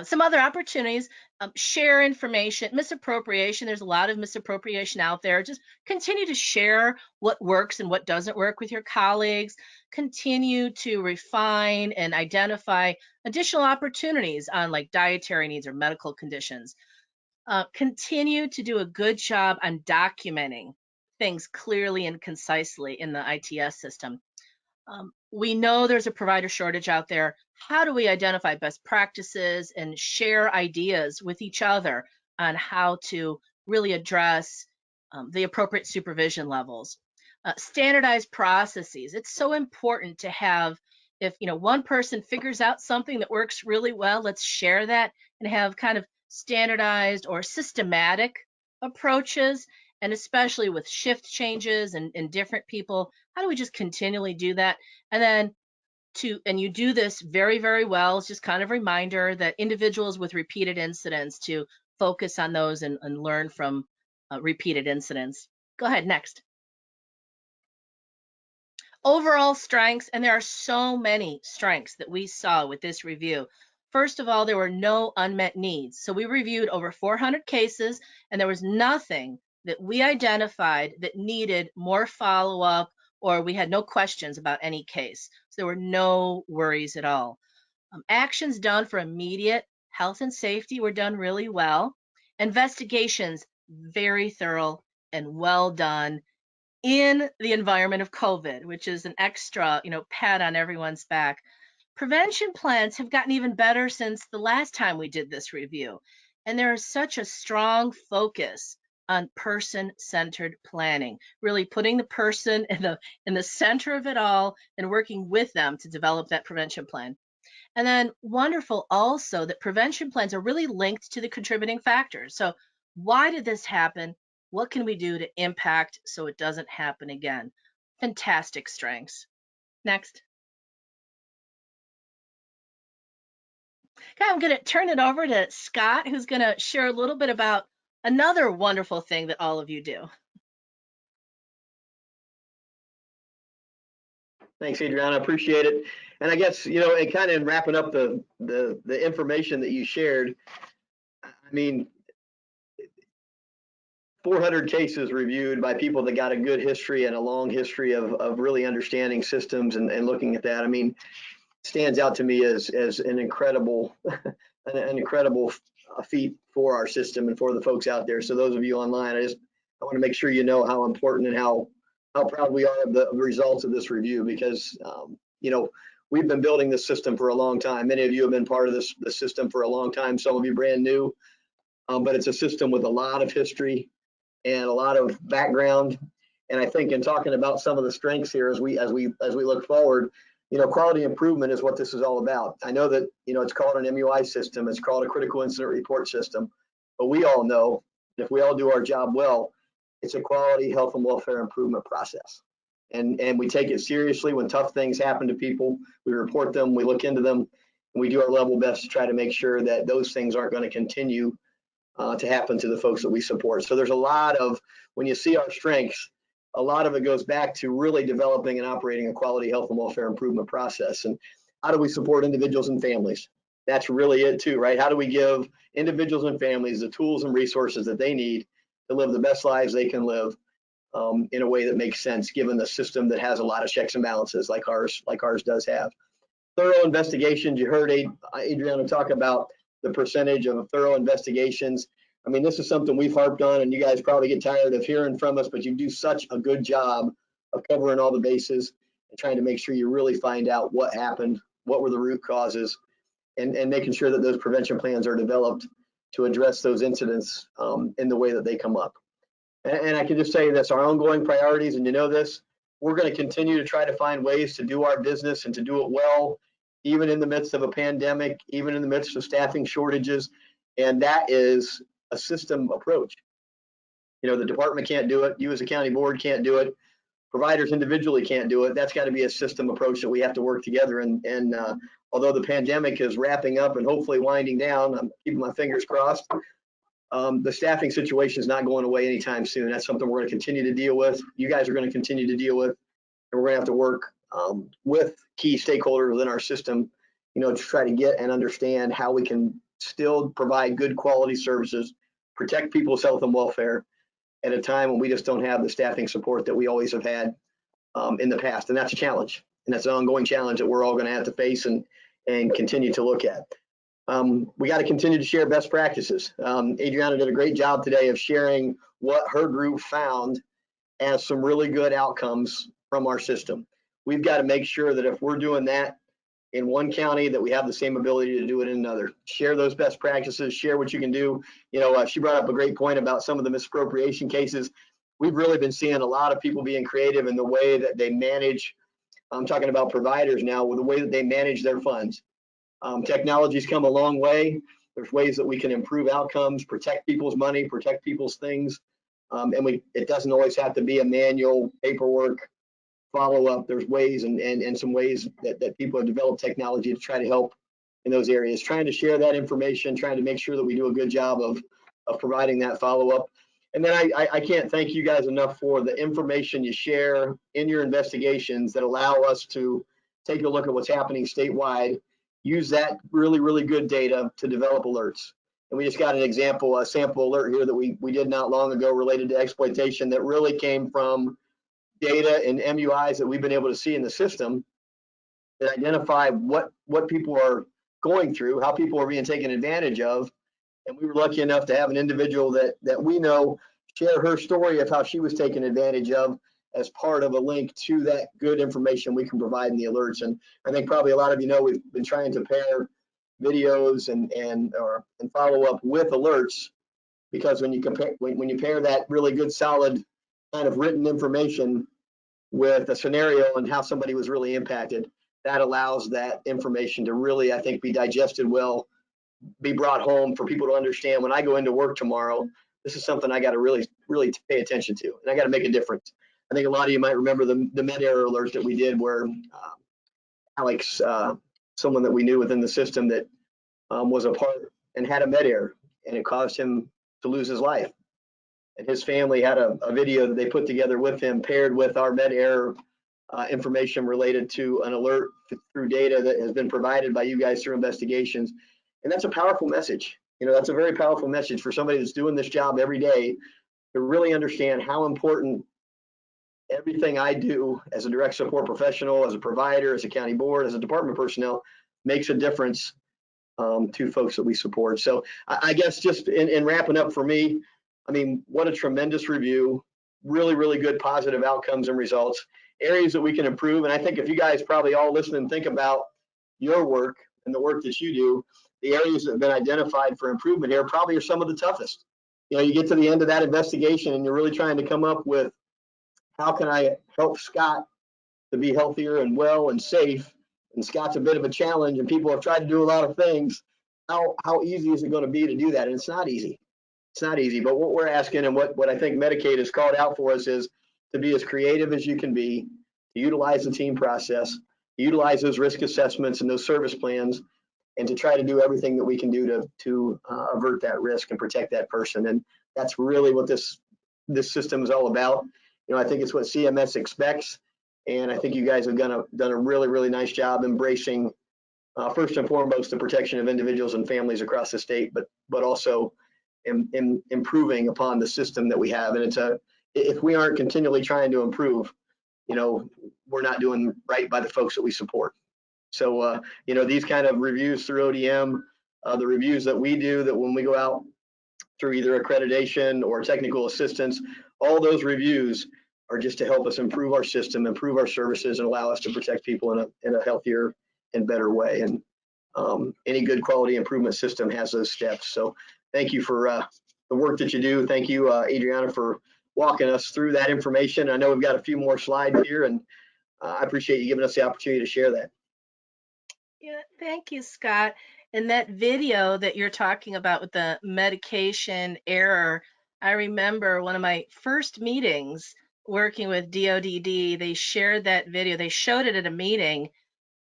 Speaker 3: Some other opportunities, share information, misappropriation. There's a lot of misappropriation out there. Just continue to share what works and what doesn't work with your colleagues. Continue to refine and identify additional opportunities on like dietary needs or medical conditions. Continue to do a good job on documenting things clearly and concisely in the ITS system. We know there's a provider shortage out there. How do we identify best practices and share ideas with each other on how to really address the appropriate supervision levels? Standardized processes. It's so important to have, if one person figures out something that works really well, let's share that and have kind of standardized or systematic approaches. And especially with shift changes and different people, how do we just continually do that? And then and you do this very, very well. It's just kind of a reminder that individuals with repeated incidents to focus on those and learn from repeated incidents. Go ahead, next. Overall strengths, and there are so many strengths that we saw with this review. First of all, there were no unmet needs. So we reviewed over 400 cases, and there was nothing that we identified that needed more follow-up, or we had no questions about any case. So there were no worries at all. Actions done for immediate health and safety were done really well. Investigations, very thorough and well done in the environment of COVID, which is an extra, pat on everyone's back. Prevention plans have gotten even better since the last time we did this review. And there is such a strong focus on person-centered planning, really putting the person in the center of it all and working with them to develop that prevention plan. And then wonderful also that prevention plans are really linked to the contributing factors. So why did this happen? What can we do to impact so it doesn't happen again? Fantastic strengths. Next. Okay, I'm going to turn it over to Scott, who's going to share a little bit about another wonderful thing that all of you do.
Speaker 2: Thanks, Adriana. Appreciate it. And I guess, and kind of in wrapping up the information that you shared, I mean, 400 cases reviewed by people that got a good history and a long history of really understanding systems and looking at that. I mean, stands out to me as an incredible feat for our system and for the folks out there. So those of you online, I want to make sure you know how important and how proud we are of the results of this review, because we've been building this system for a long time. Many of you have been part of the system for a long time. Some of you brand new, but it's a system with a lot of history and a lot of background. And I think in talking about some of the strengths here as we look forward, quality improvement is what this is all about. I know that it's called an MUI system, it's called a critical incident report system, but we all know if we all do our job well, it's a quality health and welfare improvement process. And we take it seriously. When tough things happen to people, we report them, we look into them, and we do our level best to try to make sure that those things aren't going to continue to happen to the folks that we support. So there's a lot of, when you see our strengths, a lot of it goes back to really developing and operating a quality health and welfare improvement process. And how do we support individuals and families? That's really it too, right? How do we give individuals and families the tools and resources that they need to live the best lives they can live in a way that makes sense, given the system that has a lot of checks and balances like ours does have. Thorough investigations, you heard Adriana talk about the percentage of thorough investigations. I mean, this is something we've harped on, and you guys probably get tired of hearing from us, but you do such a good job of covering all the bases and trying to make sure you really find out what happened, what were the root causes, and making sure that those prevention plans are developed to address those incidents in the way that they come up. And I can just say that's our ongoing priorities, and you know this, we're going to continue to try to find ways to do our business and to do it well, even in the midst of a pandemic, even in the midst of staffing shortages, and that is a system approach. You know, the department can't do it, you as a county board can't do it, providers individually can't do it. That's got to be a system approach that we have to work together. And although the pandemic is wrapping up and hopefully winding down, I'm keeping my fingers crossed, the staffing situation is not going away anytime soon. That's something we're going to continue to deal with. You guys are going to continue to deal with, and we're going to have to work with key stakeholders within our system, you know, to try to get and understand how we can still provide good quality services, protect people's health and welfare at a time when we just don't have the staffing support that we always have had in the past. And that's a challenge, and that's an ongoing challenge that we're all going to have to face and continue to look at. We got to continue to share best practices. Adriana did a great job today of sharing what her group found as some really good outcomes from our system. We've got to make sure that if we're doing that in one county, that we have the same ability to do it in another. Share those best practices, share what you can do. You know, she brought up a great point about some of the misappropriation cases. We've really been seeing a lot of people being creative in the way that they manage. I'm talking about providers now, with the way that they manage their funds. Technology's come a long way. There's ways that we can improve outcomes, protect people's money, protect people's things. And it doesn't always have to be a manual paperwork follow-up. There's ways and some ways that people have developed technology to try to help in those areas, trying to share that information, trying to make sure that we do a good job of providing that follow-up. And then I can't thank you guys enough for the information you share in your investigations that allow us to take a look at what's happening statewide, use that really, really good data to develop alerts. And we just got an example, a sample alert here that we did not long ago related to exploitation that really came from data and MUIs that we've been able to see in the system that identify what people are going through, how people are being taken advantage of. And we were lucky enough to have an individual that we know share her story of how she was taken advantage of as part of a link to that good information we can provide in the alerts. And I think probably a lot of you know we've been trying to pair videos and follow up with alerts, because when you pair that really good solid kind of written information with a scenario and how somebody was really impacted, that allows that information to really, I think, be digested well, be brought home for people to understand. When I go into work tomorrow, this is something I got to really pay attention to, and I got to make a difference. I think a lot of you might remember the med error alerts that we did, where Alex, someone that we knew within the system that was a part and had a med error, and it caused him to lose his life. And his family had a video that they put together with him, paired with our med error information related to an alert through data that has been provided by you guys through investigations. And that's a powerful message. You know, that's a very powerful message for somebody that's doing this job every day to really understand how important everything I do as a direct support professional, as a provider, as a county board, as a department personnel makes a difference to folks that we support. So I guess just in wrapping up for me, I mean, what a tremendous review, really, really good positive outcomes and results, areas that we can improve. And I think if you guys probably all listen and think about your work and the work that you do, the areas that have been identified for improvement here probably are some of the toughest. You know, you get to the end of that investigation and you're really trying to come up with, how can I help Scott to be healthier and well and safe? And Scott's a bit of a challenge, and people have tried to do a lot of things. How easy is it going to be to do that? And it's not easy. It's not easy, but what we're asking, and what I think Medicaid has called out for us, is to be as creative as you can be, to utilize the team process, to utilize those risk assessments and those service plans, and to try to do everything that we can do to avert that risk and protect that person. And that's really what this system is all about. You know, I think it's what CMS expects, and I think you guys have done a really, really nice job embracing, first and foremost, the protection of individuals and families across the state, but also in improving upon the system that we have. And if we aren't continually trying to improve, you know, we're not doing right by the folks that we support. So, you know, these kind of reviews through ODM, the reviews that we do, that when we go out through either accreditation or technical assistance. All those reviews are just to help us improve our system, improve our services, and allow us to protect people in a healthier and better way. And any good quality improvement system has those steps. So thank you for the work that you do. Thank you, Adriana, for walking us through that information. I know we've got a few more slides here, and I appreciate you giving us the opportunity to share that.
Speaker 3: Yeah, thank you, Scott. And that video that you're talking about with the medication error, I remember one of my first meetings working with DODD, they shared that video. They showed it at a meeting,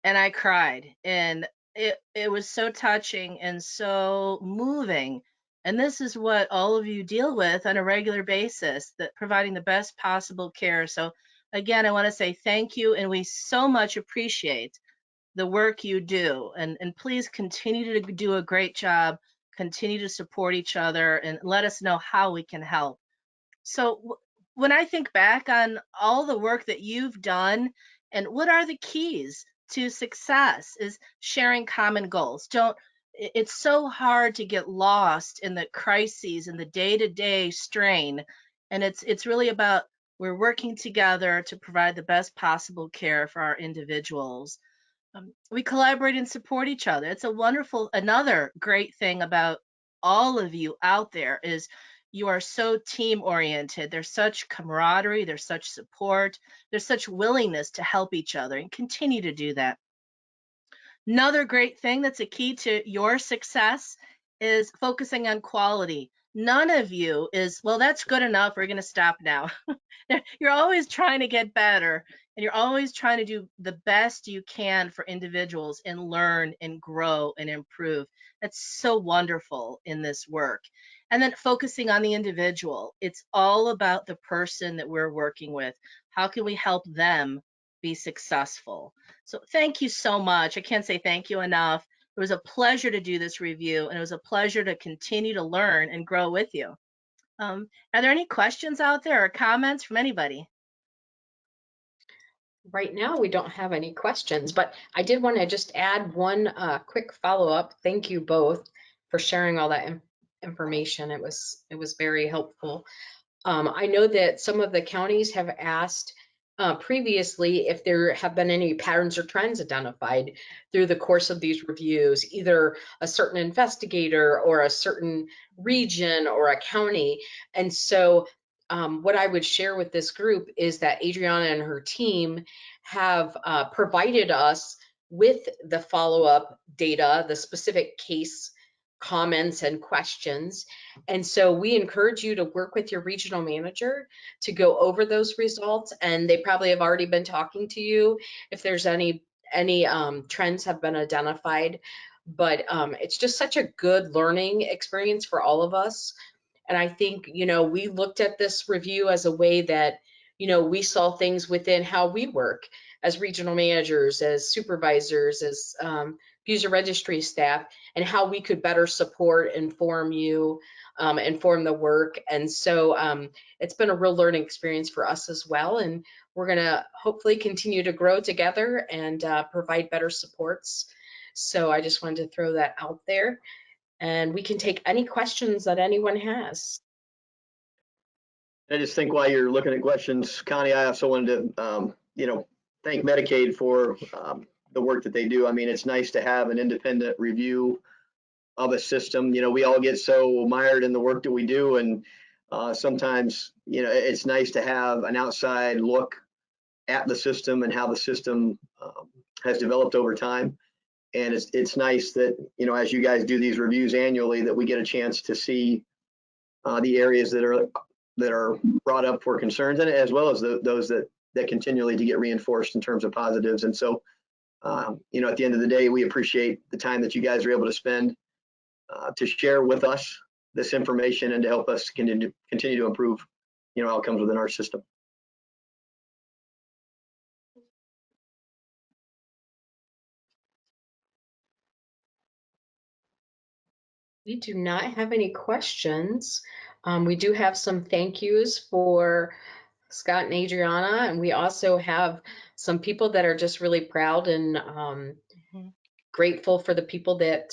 Speaker 3: and I cried. And it was so touching and so moving. And this is what all of you deal with on a regular basis, that providing the best possible care. So again, I want to say thank you, and we so much appreciate the work you do. And please continue to do a great job, continue to support each other, and let us know how we can help. So when I think back on all the work that you've done, and what are the keys to success, is sharing common goals. It's so hard to get lost in the crises and the day-to-day strain. And it's really about, we're working together to provide the best possible care for our individuals. We collaborate and support each other. It's a wonderful, another great thing about all of you out there is you are so team oriented. There's such camaraderie, there's such support, there's such willingness to help each other, and continue to do that. Another great thing that's a key to your success is focusing on quality. None of you is, well, that's good enough, we're going to stop now. You're always trying to get better, and you're always trying to do the best you can for individuals and learn and grow and improve. That's so wonderful in this work. And then focusing on the individual. It's all about the person that we're working with. How can we help them be successful? So thank you so much. I can't say thank you enough. It was a pleasure to do this review, and it was a pleasure to continue to learn and grow with you. Are there any questions out there or comments from anybody?
Speaker 1: Right now, we don't have any questions, but I did want to just add one quick follow-up. Thank you both for sharing all that information. It was very helpful. I know that some of the counties have asked previously if there have been any patterns or trends identified through the course of these reviews, either a certain investigator or a certain region or a county. And so what I would share with this group is that Adriana and her team have provided us with the follow-up data, the specific case comments and questions. And so we encourage you to work with your regional manager to go over those results. And they probably have already been talking to you if there's any trends have been identified. But it's just such a good learning experience for all of us. And I think, we looked at this review as a way that, we saw things within how we work as regional managers, as supervisors, as user registry staff, and how we could better support, inform you, inform the work. And so it's been a real learning experience for us as well. And we're going to hopefully continue to grow together and provide better supports. So I just wanted to throw that out there. And we can take any questions that anyone has.
Speaker 2: I just think while you're looking at questions, Connie, I also wanted to, thank Medicaid for the work that they do. I mean, it's nice to have an independent review of a system. We all get so mired in the work that we do, and sometimes, it's nice to have an outside look at the system and how the system has developed over time. And it's nice that, as you guys do these reviews annually, that we get a chance to see the areas that are brought up for concerns, and as well as those that continually to get reinforced in terms of positives. And so, at the end of the day, we appreciate the time that you guys are able to spend to share with us this information and to help us continue to improve, outcomes within our system.
Speaker 1: We do not have any questions. We do have some thank yous for Scott and Adriana, and we also have some people that are just really proud and grateful for the people that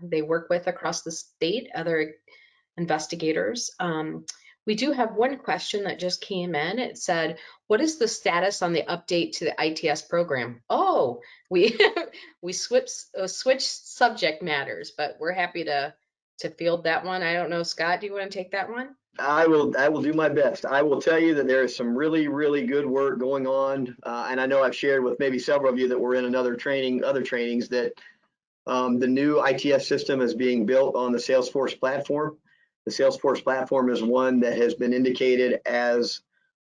Speaker 1: they work with across the state, other investigators. We do have one question that just came in. It said, what is the status on the update to the ITS program? Oh, we we switched subject matters, but we're happy to field that one. I don't know, Scott, do you want to take that one?
Speaker 2: I will do my best. I will tell you that there is some really, really good work going on. And I know I've shared with maybe several of you that were in other trainings that the new ITS system is being built on the Salesforce platform. The Salesforce platform is one that has been indicated as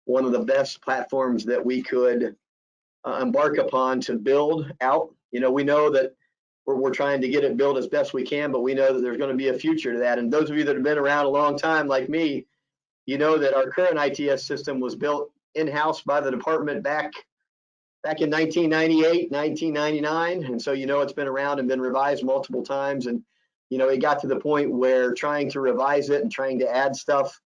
Speaker 2: one of the best platforms that we could embark upon to build out. You know, we know that we're trying to get it built as best we can, but we know that there's going to be a future to that. And those of you that have been around a long time, like me, you know that our current ITS system was built in-house by the department back in 1998, 1999. And so, you know, it's been around and been revised multiple times. And, you know, it got to the point where trying to revise it and trying to add stuff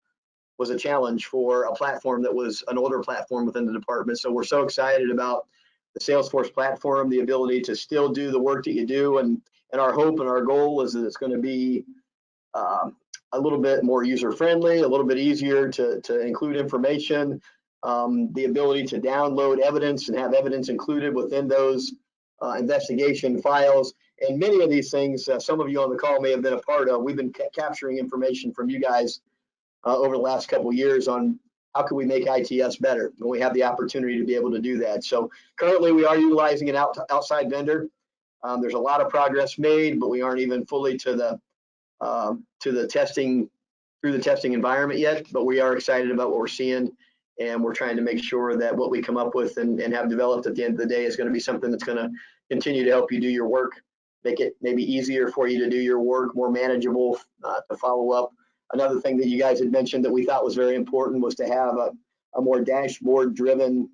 Speaker 2: was a challenge for a platform that was an older platform within the department. So we're so excited about the Salesforce platform, the ability to still do the work that you do. And our hope and our goal is that it's going to be a little bit more user-friendly, a little bit easier to include information, the ability to download evidence and have evidence included within those investigation files. And many of these things, some of you on the call may have been a part of. We've been capturing information from you guys over the last couple of years on how can we make ITS better when we have the opportunity to be able to do that. So currently we are utilizing an outside vendor. There's a lot of progress made, but we aren't even fully to the testing, through the testing environment yet, but we are excited about what we're seeing, and we're trying to make sure that what we come up with and have developed at the end of the day is going to be something that's going to continue to help you do your work, make it maybe easier for you to do your work, more manageable to follow up. Another thing that you guys had mentioned that we thought was very important was to have a more dashboard driven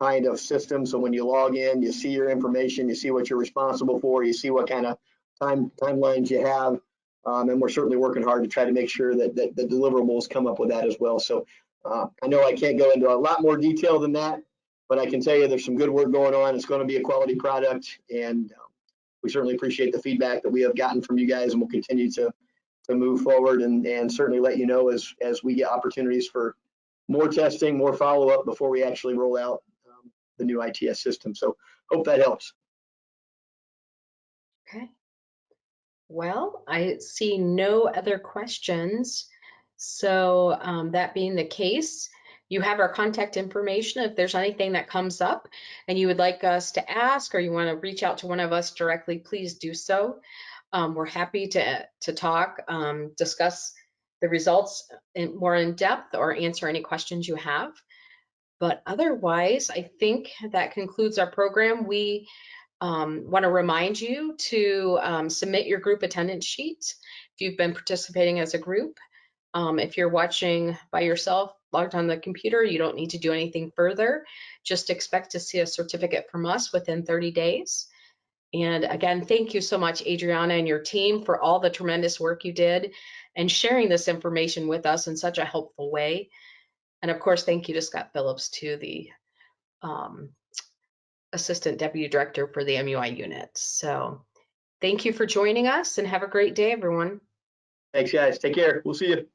Speaker 2: kind of system. So when you log in, you see your information, you see what you're responsible for, you see what kind of timelines you have. And we're certainly working hard to try to make sure that the deliverables come up with that as well. So I know I can't go into a lot more detail than that, but I can tell you there's some good work going on. It's going to be a quality product, and we certainly appreciate the feedback that we have gotten from you guys, and we'll continue to move forward and certainly let you know as we get opportunities for more testing, more follow-up before we actually roll out the new ITS system. So hope that helps.
Speaker 1: Okay. Well, I see no other questions. So that being the case, you have our contact information. If there's anything that comes up and you would like us to ask, or you want to reach out to one of us directly, please do so. We're happy to talk, discuss the results more in depth, or answer any questions you have. But otherwise, I think that concludes our program. We want to remind you to submit your group attendance sheets if you've been participating as a group. If you're watching by yourself, logged on the computer, you don't need to do anything further. Just expect to see a certificate from us within 30 days. And again, thank you so much, Adriana and your team, for all the tremendous work you did and sharing this information with us in such a helpful way. And of course, thank you to Scott Phillips, too, the Assistant Deputy Director for the MUI unit. So thank you for joining us, and have a great day, everyone.
Speaker 2: Thanks, guys. Take care. We'll see you.